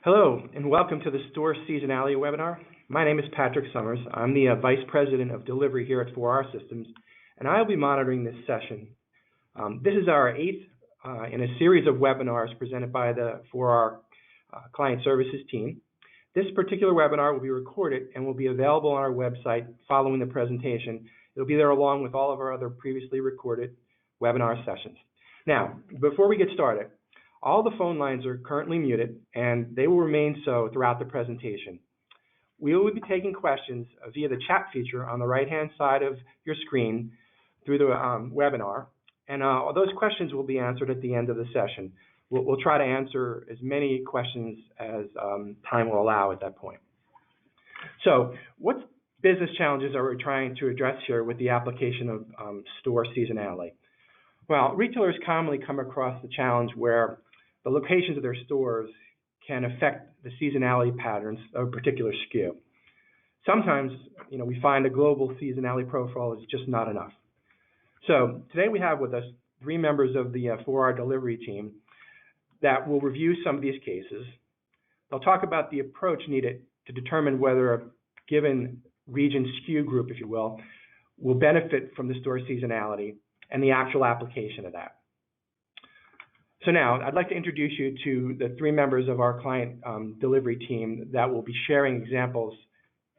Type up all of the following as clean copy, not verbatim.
Hello, and welcome to the Store Seasonality webinar. My name is Patrick Summers. I'm the Vice President of Delivery here at 4R Systems, and I'll be monitoring this session. This is our eighth in a series of webinars presented by the 4R Client Services team. This particular webinar will be recorded and will be available on our website following the presentation. It'll be there along with all of our other previously recorded webinar sessions. Now, before we get started, all the phone lines are currently muted, and they will remain so throughout the presentation. We will be taking questions via the chat feature on the right-hand side of your screen through the webinar, and those questions will be answered at the end of the session. We'll try to answer as many questions as time will allow at that point. So, what business challenges are we trying to address here with the application of store seasonality? Well, retailers commonly come across the challenge where the locations of their stores can affect the seasonality patterns of a particular SKU. Sometimes, we find a global seasonality profile is just not enough. So today we have with us three members of the 4R delivery team that will review some of these cases. They'll talk about the approach needed to determine whether a given region SKU group, if you will benefit from the store seasonality and the actual application of that. So now, I'd like to introduce you to the three members of our client delivery team that will be sharing examples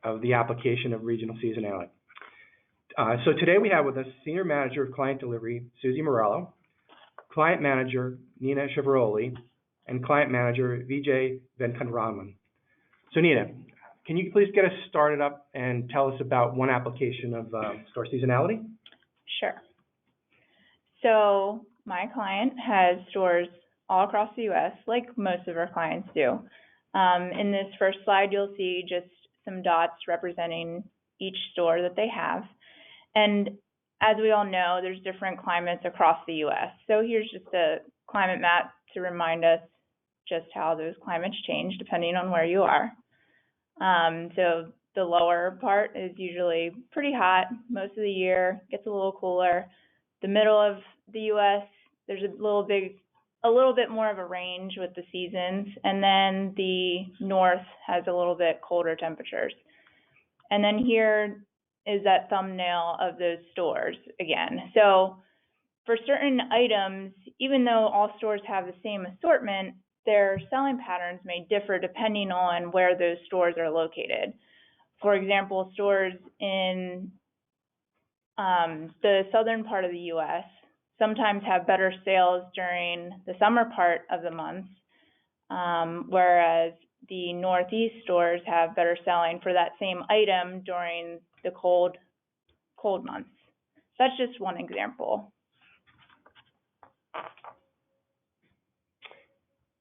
of the application of regional seasonality. So today we have with us Senior Manager of Client Delivery, Susie Morello, Client Manager, Nina Chiavaroli, and Client Manager, Vijay Venkataraman. So Nina, can you please get us started up and tell us about one application of store seasonality? Sure. So my client has stores all across the U.S., like most of our clients do. In this first slide, you'll see just some dots representing each store that they have. And as we all know, there's different climates across the U.S. So here's just a climate map to remind us just how those climates change depending on where you are. So the lower part is usually pretty hot most of the year, gets a little cooler. The middle of the U.S., there's a little bit more of a range with the seasons, and then the north has a little bit colder temperatures. And then here is that thumbnail of those stores again. So for certain items, even though all stores have the same assortment, their selling patterns may differ depending on where those stores are located. For example, stores in the southern part of the U.S. sometimes have better sales during the summer part of the month, whereas the northeast stores have better selling for that same item during the cold months. That's just one example.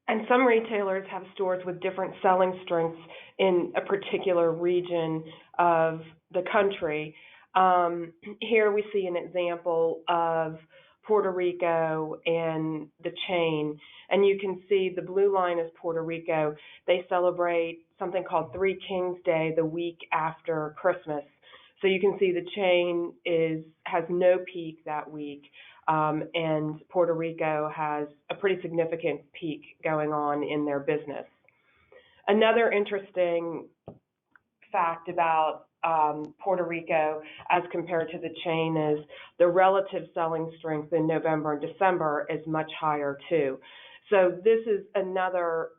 And some retailers have stores with different selling strengths in a particular region of the country. Here we see an example of Puerto Rico and the chain, and you can see the blue line is Puerto Rico. They celebrate something called Three Kings Day the week after Christmas. So you can see the chain has no peak that week, and Puerto Rico has a pretty significant peak going on in their business. Another interesting fact about Puerto Rico as compared to the chain is the relative selling strength in November and December is much higher too. So this is another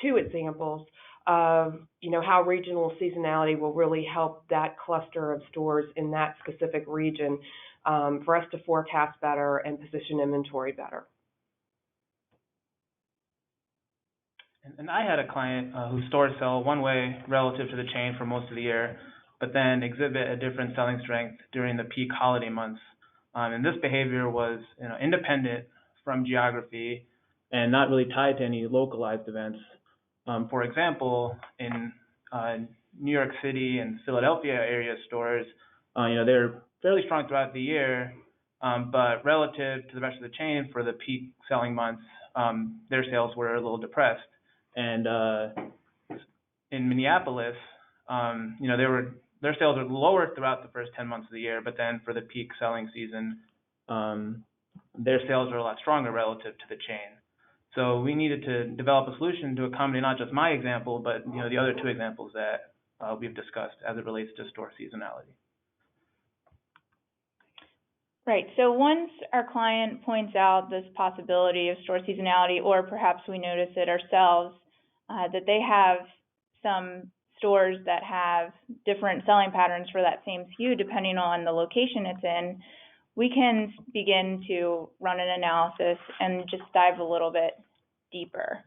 two examples of how regional seasonality will really help that cluster of stores in that specific region for us to forecast better and position inventory better. And I had a client whose stores sell one way relative to the chain for most of the year, but then exhibit a different selling strength during the peak holiday months. And this behavior was independent from geography and not really tied to any localized events. For example, in New York City and Philadelphia area stores, they're fairly strong throughout the year, but relative to the rest of the chain for the peak selling months, their sales were a little depressed. And in Minneapolis, their sales are lower throughout the first 10 months of the year, but then for the peak selling season, their sales are a lot stronger relative to the chain. So we needed to develop a solution to accommodate not just my example, but the other two examples that we've discussed as it relates to store seasonality. Right, so once our client points out this possibility of store seasonality, or perhaps we notice it ourselves, that they have some stores that have different selling patterns for that same SKU depending on the location it's in, we can begin to run an analysis and just dive a little bit deeper.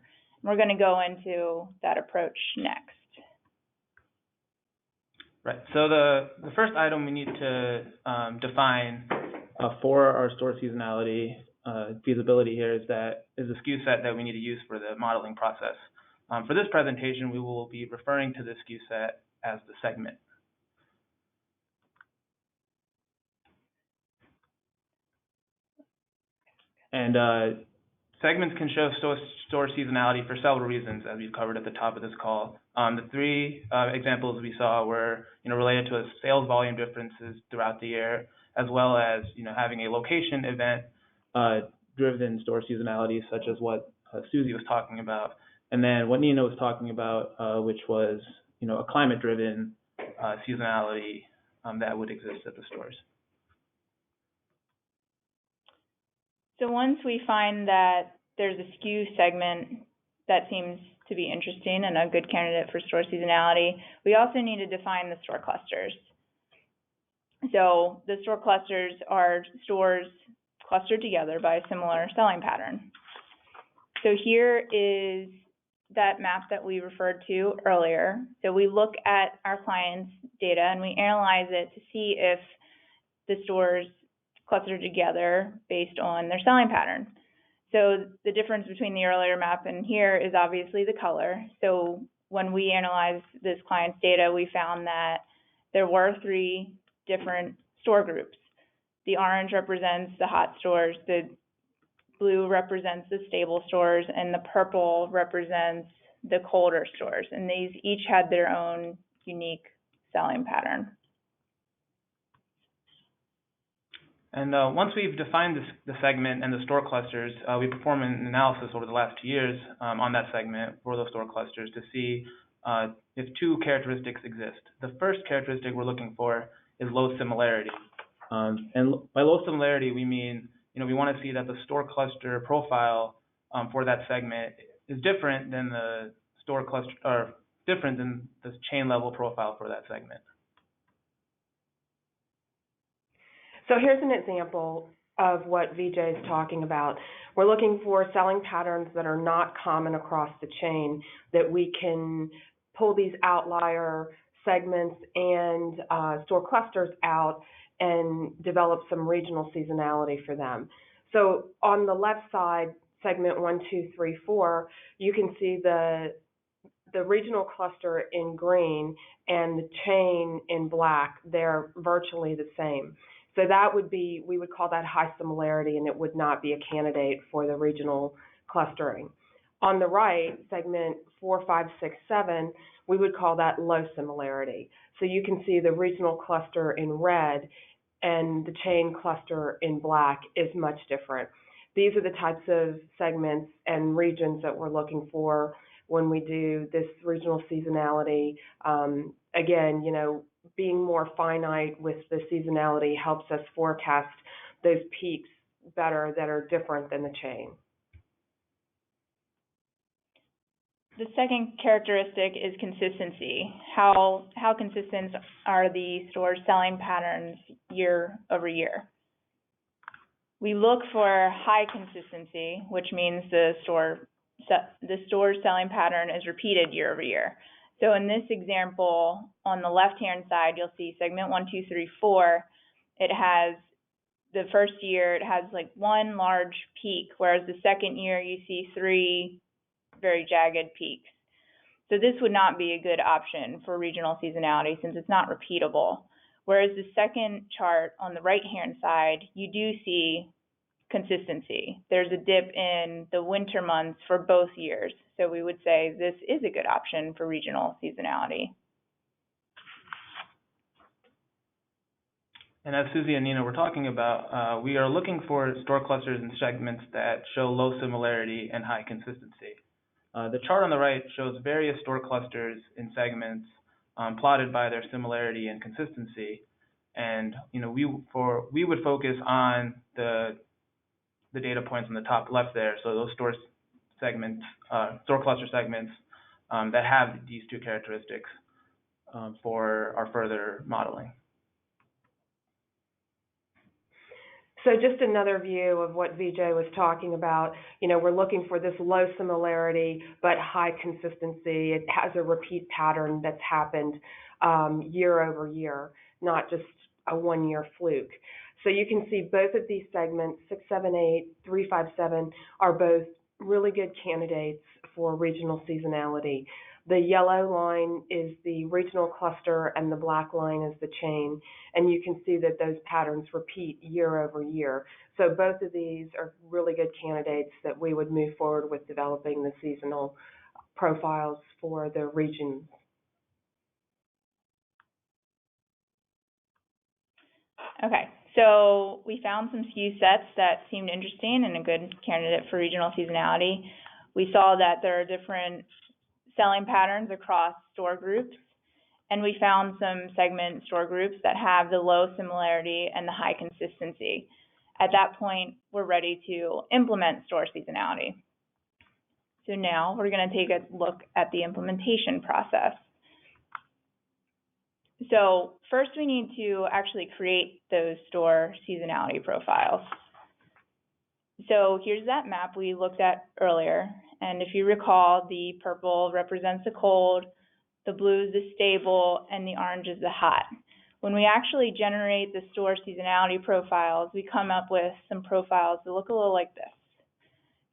We're going to go into that approach next. Right, so the first item we need to define for our store seasonality feasibility here is the SKU set that we need to use for the modeling process. For this presentation, we will be referring to the SKU set as the segment. And segments can show store seasonality for several reasons, as we've covered at the top of this call. The three examples we saw were related to sales volume differences throughout the year, as well as having a location event driven store seasonality, such as what Susie was talking about, and then what Nina was talking about, which was a climate-driven seasonality that would exist at the stores. So once we find that there's a SKU segment that seems to be interesting and a good candidate for store seasonality, we also need to define the store clusters. So the store clusters are stores clustered together by a similar selling pattern. So here is that map that we referred to earlier. So we look at our client's data and we analyze it to see if the stores clustered together based on their selling pattern. So the difference between the earlier map and here is obviously the color. So when we analyzed this client's data, we found that there were 3 different store groups. The orange represents the hot stores, the blue represents the stable stores, and the purple represents the colder stores. And these each had their own unique selling pattern. And once we've defined the segment and the store clusters, we perform an analysis over the last 2 years on that segment for those store clusters to see if 2 characteristics exist. The first characteristic we're looking for is low similarity. And by low similarity, we mean we want to see that the store cluster profile for that segment is different than the store cluster, or different than the chain level profile for that segment. So here's an example of what VJ is talking about. We're looking for selling patterns that are not common across the chain, that we can pull these outlier segments and store clusters out and develop some regional seasonality for them. So on the left side, segment 1, 2, 3, 4, you can see the regional cluster in green and the chain in black. They're virtually the same. So that would be, we would call that high similarity, and it would not be a candidate for the regional clustering. On the right, segment 4, 5, 6, 7, we would call that low similarity. So you can see the regional cluster in red and the chain cluster in black is much different. These are the types of segments and regions that we're looking for when we do this regional seasonality. Again, being more finite with the seasonality helps us forecast those peaks better that are different than the chain. The second characteristic is consistency. How consistent are the store's selling patterns year over year? We look for high consistency, which means the store's selling pattern is repeated year over year. So in this example, on the left-hand side, you'll see segment 1, 2, 3, 4. It has, the first year, it has like 1 large peak, whereas the second year you see 3 very jagged peaks. So this would not be a good option for regional seasonality since it's not repeatable. Whereas the second chart on the right-hand side, you do see consistency. There's a dip in the winter months for both years. So we would say this is a good option for regional seasonality. And as Susie and Nina were talking about, we are looking for store clusters and segments that show low similarity and high consistency. The chart on the right shows various store clusters and segments plotted by their similarity and consistency. And we would focus on the data points on the top left there. So those store cluster segments that have these two characteristics for our further modeling. So just another view of what Vijay was talking about. We're looking for this low similarity but high consistency. It has a repeat pattern that's happened year over year, not just a one-year fluke. So you can see both of these segments, 678, 357, are both really good candidates for regional seasonality. The yellow line is the regional cluster and the black line is the chain. And you can see that those patterns repeat year over year. So both of these are really good candidates that we would move forward with developing the seasonal profiles for the regions. Okay, so we found some SKU sets that seemed interesting and a good candidate for regional seasonality. We saw that there are different selling patterns across store groups, and we found some segment store groups that have the low similarity and the high consistency. At that point, we're ready to implement store seasonality. So now we're going to take a look at the implementation process. So first we need to actually create those store seasonality profiles. So here's that map we looked at earlier. And if you recall, the purple represents the cold, the blue is the stable, and the orange is the hot. When we actually generate the store seasonality profiles, we come up with some profiles that look a little like this.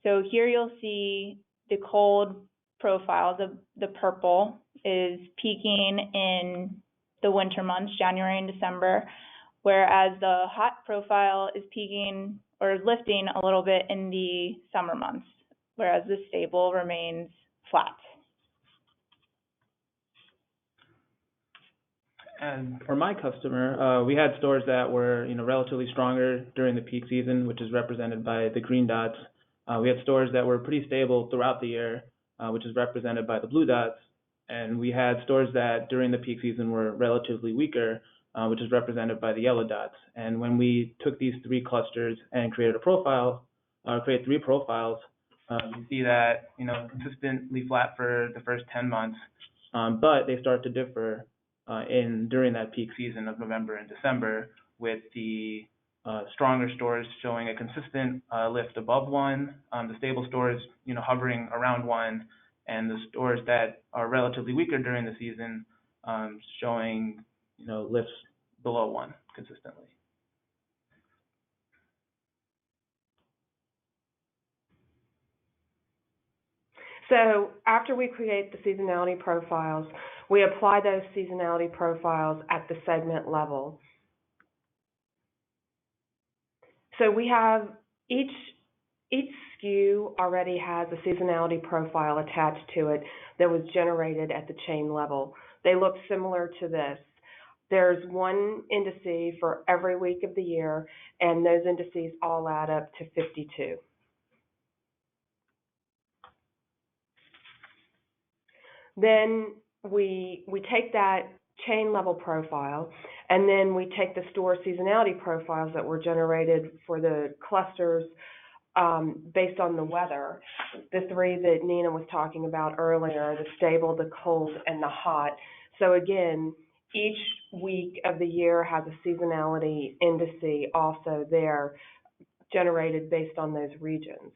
So here you'll see the cold profile, the purple, is peaking in the winter months, January and December, whereas the hot profile is peaking or lifting a little bit in the summer months, whereas the stable remains flat. And for my customer, we had stores that were relatively stronger during the peak season, which is represented by the green dots. We had stores that were pretty stable throughout the year, which is represented by the blue dots. And we had stores that during the peak season were relatively weaker, which is represented by the yellow dots. And when we took these three clusters and created create three profiles, you see that consistently flat for the first 10 months, but they start to differ during that peak season of November and December, with the stronger stores showing a consistent lift above 1, the stable stores hovering around 1, and the stores that are relatively weaker during the season showing lifts below 1 consistently. So after we create the seasonality profiles, we apply those seasonality profiles at the segment level. So we have each SKU already has a seasonality profile attached to it that was generated at the chain level. They look similar to this. There's one indice for every week of the year, and those indices all add up to 52. Then we take that chain level profile, and then we take the store seasonality profiles that were generated for the clusters based on the weather, the three that Nina was talking about earlier, the stable, the cold, and the hot. So again, each week of the year has a seasonality indice also there generated based on those regions.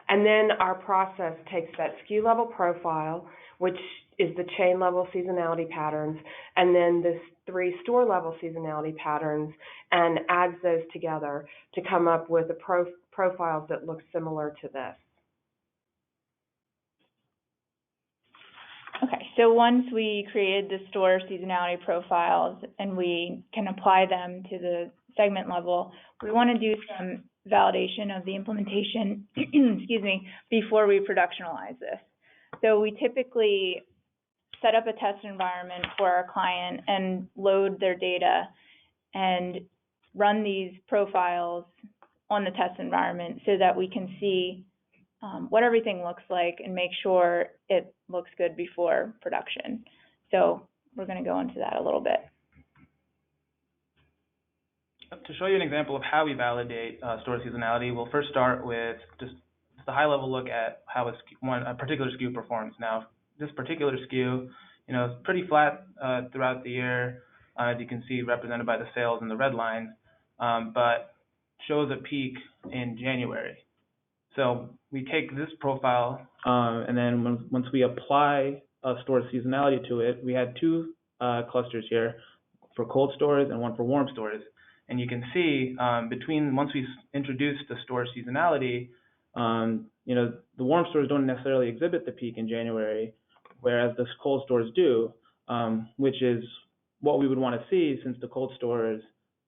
And then our process takes that SKU level profile, which is the chain level seasonality patterns, and then the 3 store level seasonality patterns, and adds those together to come up with a profiles that look similar to this. Okay, so once we created the store seasonality profiles and we can apply them to the segment level, we want to do some validation of the implementation, excuse me, before we productionalize this. So we typically set up a test environment for our client and load their data and run these profiles on the test environment so that we can see what everything looks like and make sure it looks good before production. So we're going to go into that a little bit. To show you an example of how we validate store seasonality, we'll first start with just a high-level look at how a particular SKU performs. Now, this particular SKU, is pretty flat throughout the year, as you can see represented by the sales in the red line, but shows a peak in January. So we take this profile, and then once we apply store seasonality to it, we had two clusters here for cold stores and one for warm stores. And you can see once we introduce the store seasonality, the warm stores don't necessarily exhibit the peak in January, whereas the cold stores do, which is what we would want to see since the cold stores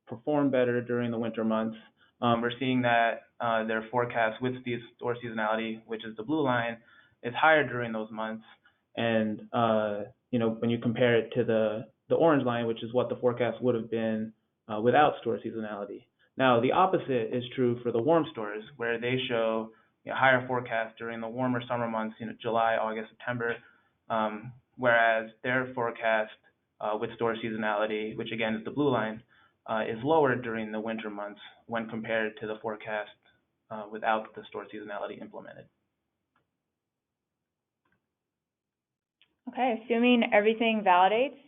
perform better during the winter months. We're seeing that their forecast with the store seasonality, which is the blue line, is higher during those months. And when you compare it to the orange line, which is what the forecast would have been without store seasonality. Now, the opposite is true for the warm stores, where they show higher forecast during the warmer summer months, July, August, September, whereas their forecast with store seasonality, which again is the blue line, is lower during the winter months when compared to the forecast without the store seasonality implemented. Okay, assuming everything validates,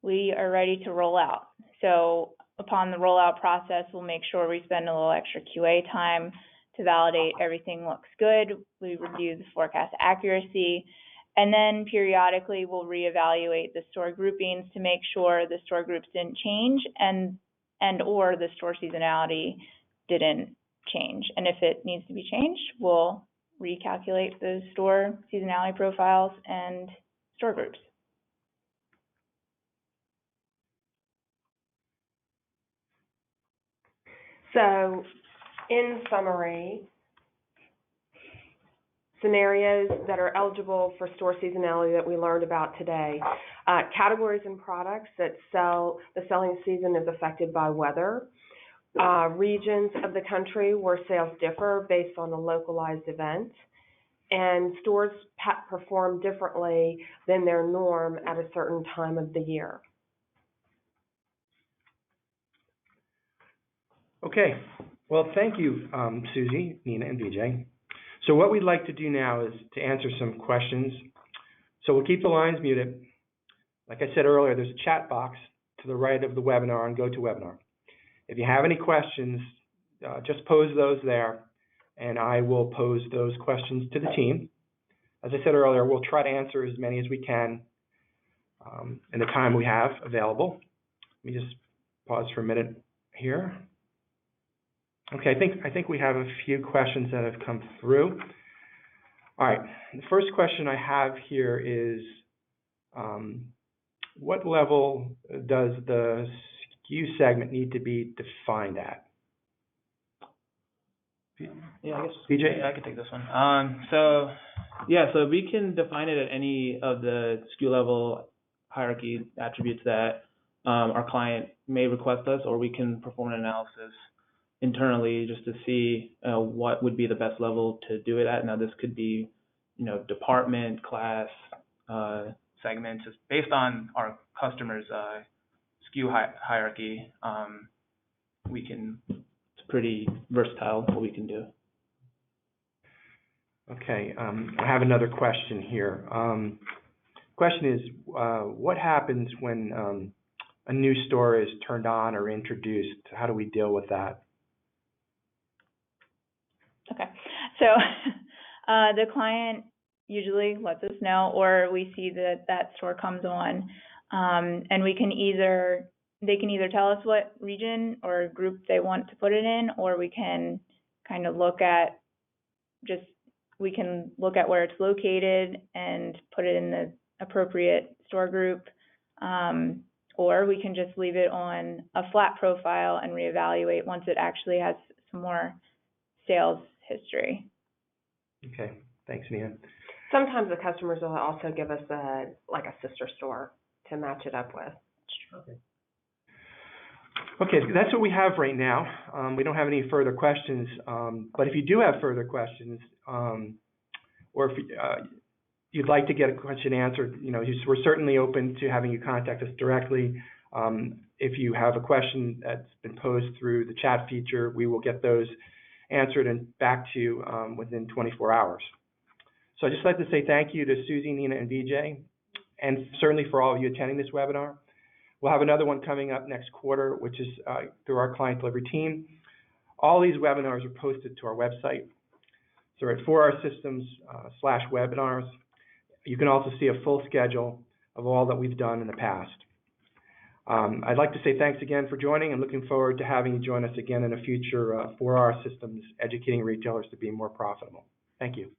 we are ready to roll out. So upon the rollout process, we'll make sure we spend a little extra QA time to validate everything looks good. We review the forecast accuracy, and then periodically we'll reevaluate the store groupings to make sure the store groups didn't change and or the store seasonality didn't change. And if it needs to be changed, we'll recalculate the store seasonality profiles and store groups. So, in summary, scenarios that are eligible for store seasonality that we learned about today. Categories and products that the selling season is affected by weather. Regions of the country where sales differ based on a localized event. And stores perform differently than their norm at a certain time of the year. Okay, well, thank you, Susie, Nina, and BJ. So what we'd like to do now is to answer some questions. So we'll keep the lines muted. Like I said earlier, there's a chat box to the right of the webinar on GoToWebinar. If you have any questions, just pose those there, and I will pose those questions to the team. As I said earlier, we'll try to answer as many as we can in the time we have available. Let me just pause for a minute here. Okay, I think we have a few questions that have come through. All right, the first question I have here is, what level does the SKU segment need to be defined at? Yeah, I guess. BJ? Yeah, I can take this one. So we can define it at any of the SKU level hierarchy attributes that our client may request us, or we can perform an analysis internally just to see what would be the best level to do it at. Now, this could be, department, class, segment, just based on our customers' SKU hierarchy. It's pretty versatile what we can do. Okay, I have another question here. Question is, what happens when a new store is turned on or introduced? How do we deal with that? Okay, so the client usually lets us know, or we see that store comes on, and they can either tell us what region or group they want to put it in, or we can kind of look at where it's located and put it in the appropriate store group, or we can just leave it on a flat profile and reevaluate once it actually has some more sales history. Okay, thanks, Nina. sometimes the customers will also give us a sister store to match it up with. Okay, that's what we have right now. We don't have any further questions, but if you do have further questions, or if you'd like to get a question answered, we're certainly open to having you contact us directly. If you have a question that's been posed through the chat feature, we will get those answered and back to you within 24 hours. So I'd just like to say thank you to Susie, Nina, and VJ, and certainly for all of you attending this webinar. We'll have another one coming up next quarter, which is through our client delivery team. All these webinars are posted to our website. So at 4rsystems/webinars. You can also see a full schedule of all that we've done in the past. I'd like to say thanks again for joining. I'm looking forward to having you join us again in a future 4R Systems Educating Retailers to be More Profitable. Thank you.